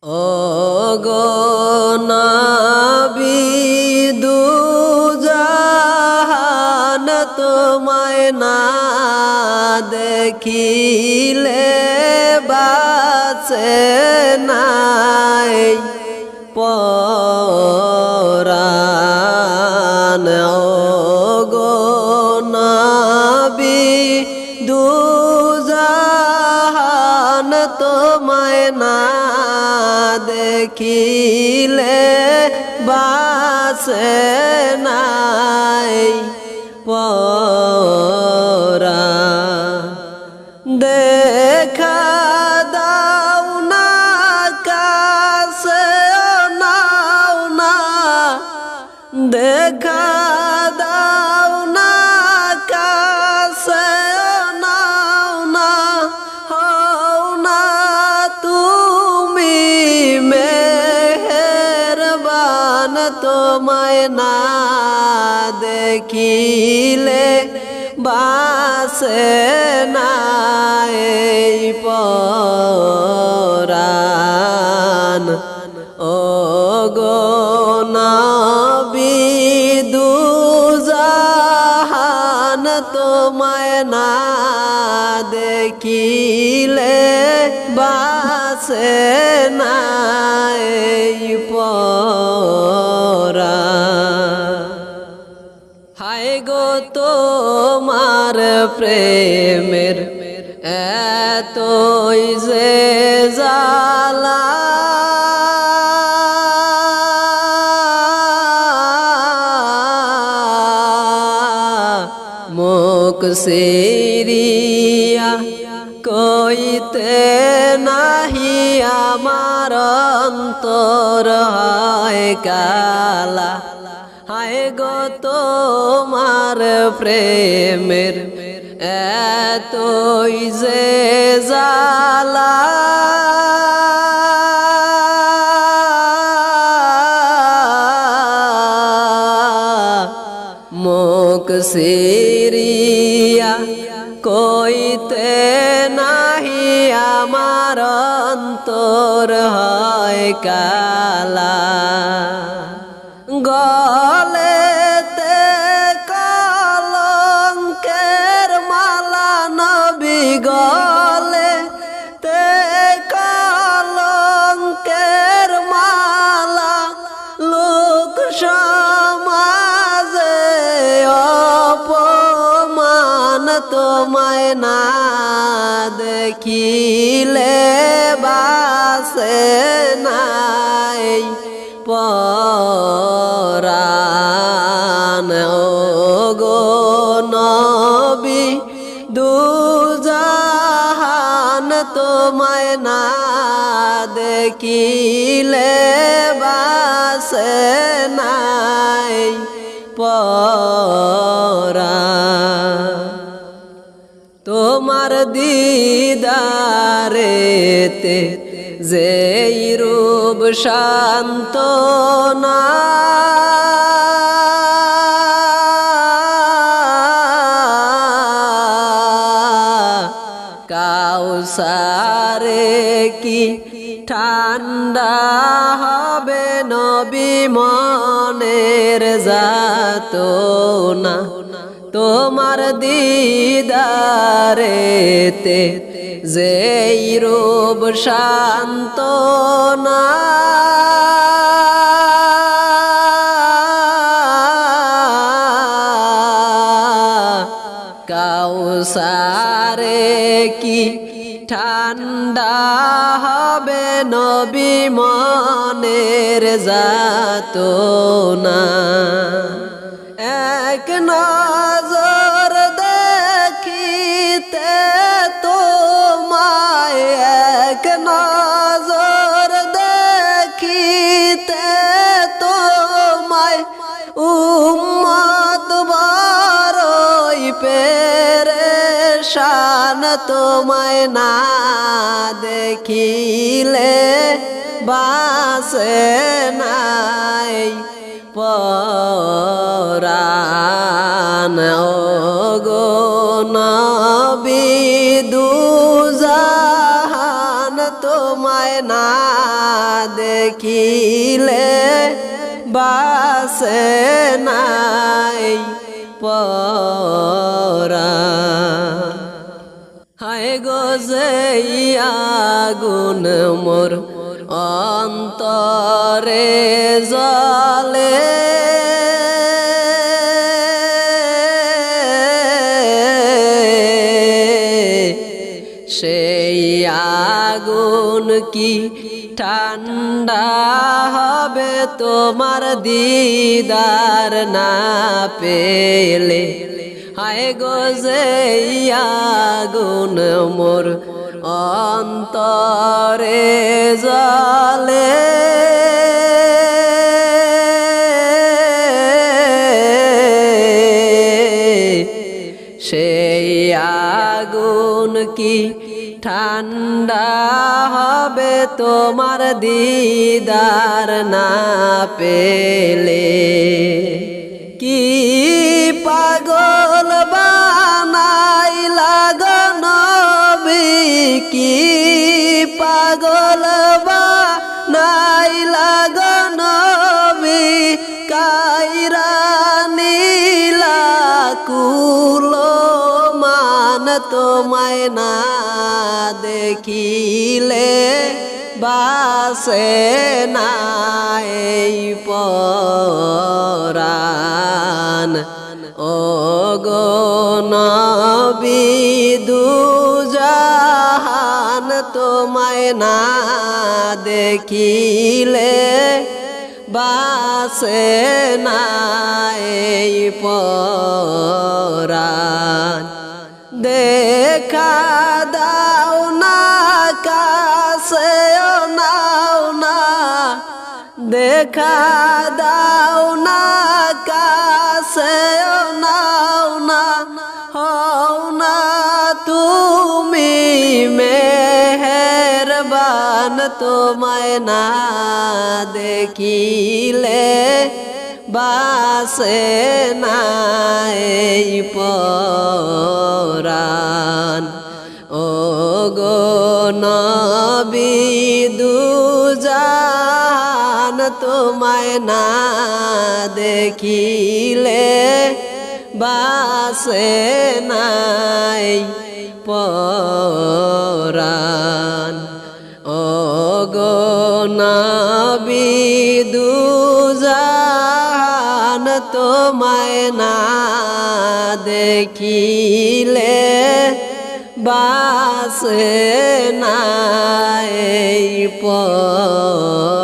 ও গো নবী দুজাহান তোমায় না দেখিলে বাঁচে নাই পরাণ। ও গো নবী দুজাহান তোমায় না দেখিলে বাঁচে নাই পরাণ। দেখা দাও না কাছে নাও না, দেখা দাও না কাছে নাও না, হও না তুমি মেহেরবান তোমায় না দেখিলে বাঁচে নাই পরাণ। ও গো নবী দুজাহান তোমায় না দেখিলে বাঁচে নাই পরাণ। হায় গো তোমার প্রেমের এতই যে জ্বালা, মুখ সিরিয়া কইতে নাহি আমার অন্তর হয় কালা। হায় গো তোমার প্রেমের এতই যে জ্বালা, মুখ সিরিয়া কইতে নাহি আমার অন্তর হয় কালা। গলেতে কলঙ্কের মালা নবী, গলেতে কলঙ্কের মালা, লোক সমাজে অপমান তোমায় না দেখিলে বাঁচে নাই পরাণ। ও গো নবী দুজাহান তোমায় না দেখিলে বাঁচে নাই পরাণ। তোমার দিদারেতে যেই রূপ সান্ত্বনা, কাউসারে কি ঠান্ডা হবে নবী মনের যাতনা। তোমার দিদারেতে যেই রূপ সান্ত্বনা, কাউসারে কি ঠান্ডা হবে নবী মনের যাতনা। এক নজর দেখিতে তোমায়, এক নজর দেখিতে তোমায়, উম্মত বড়ই পেরেশান তোমায় না দেখিলে বাঁচে নাই পরাণ। ও গো নবী দুজাহান তোমায় না দেখিলে বাসে নাই পরাণ। হায় গো যে আগুন মোর অন্তরে জ্বলে, সেই আগুন কি ঠান্ডা হবে তোমার দিদার না পেলে। হায় গো যে আগুন মোর অন্তরে জ্বলে, সেই আগুন কি ঠান্ডা হবে তোমার দিদার না পেলে। কি পাগল বানাইলা গো নবী, কি পাগল বানাইলা গো নবী, কাইরা নীলা কুলো মান তোমায় না দেখিলে বাসে নাই পরাণ। ও গো নবী দুজাহান তোমায় না দেখিলে বাসে নাই পরাণ। দেখা দাও না কাছেও নাও না, দেখা দাও না কাছেও নাও না, হও না তুমি মেহেরবান তোমায় না দেখিলে বাসে নাই পরাণ। ও গো নবী দুজাহান তোমায় না দেখিলে বাসে নাই পরাণ। ও গো নবী দুজাহান তোমায় না দেখিলে বাসে নাই পরাণ।